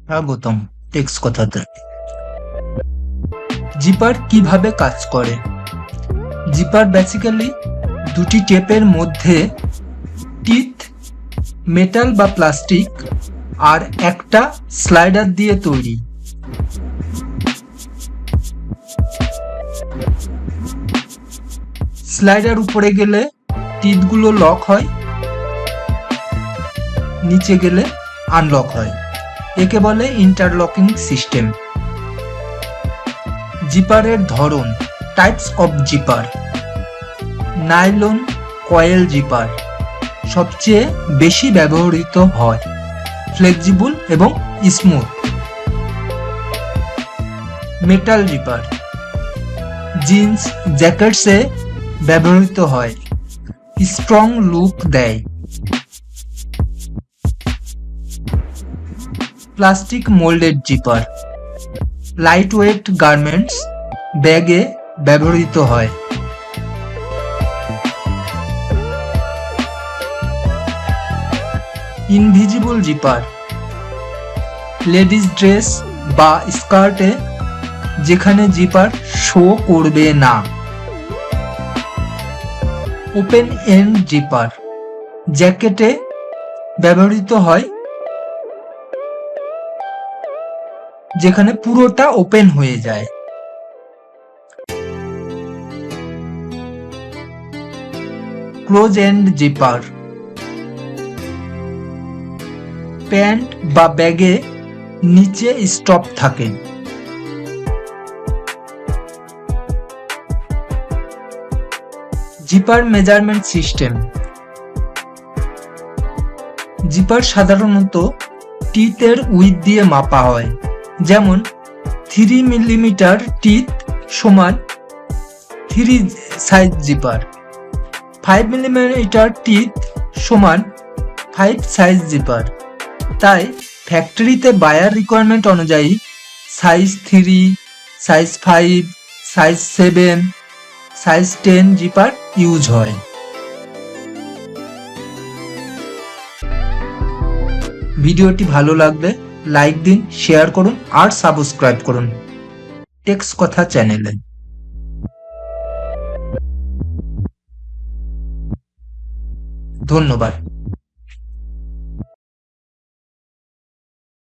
স্বাগতম টেক্সট কথাতে। জিপার কিভাবে কাজ করে? জিপার বেসিক্যালি দুটি টেপের মধ্যে টিথ, মেটাল বা প্লাস্টিক আর একটা স্লাইডার দিয়ে তৈরি। স্লাইডার উপরে গেলে টিথগুলো লক হয়, নিচে গেলে আনলক হয়। একে বলে ইন্টারলকিং সিস্টেম। জিপারের ধরন, types of zipper. Nylon coil zipper সবচেয়ে বেশি ব্যবহৃত হয়, ফ্লেক্সিবল এবং স্মুথ। মেটাল জিপার জিন্স, জ্যাকেটসে ব্যবহৃত হয়, স্ট্রং লুক দেয়। Plastic moulded zipper lightweight garments, ব্যাগে ব্যবহৃত হয়। ইনভিজিবল জিপার লেডিস ড্রেস বা স্কার্টে, যেখানে জিপার শো করবে না। ওপেন এন্ড জিপার জ্যাকেটে ব্যবহৃত হয়, যেখানে পুরোটা ওপেন হয়ে যায়। ক্লোজ এন্ড জিপার প্যান্ট বা ব্যাগে নিচে স্টপ থাকে। Zipper measurement system. জিপার সাধারণত টিথের উইথ দিয়ে মাপা হয়, যেমন 3 মিলিমিটার টিথ সমান 3 সাইজ জিপার, 5 মিলিমিটার টিথ সমান 5 সাইজ জিপার। তাই ফ্যাক্টরিতে বায়ার রিকোয়ারমেন্ট অনুযায়ী size 3, size 5, size 7, size 10 zipper use হয়। ভিডিওটি ভালো লাগলে লাইক দিন, শেয়ার করুন আর সাবস্ক্রাইব করুন টেক্সট কথা চ্যানেলে। ধন্যবাদ।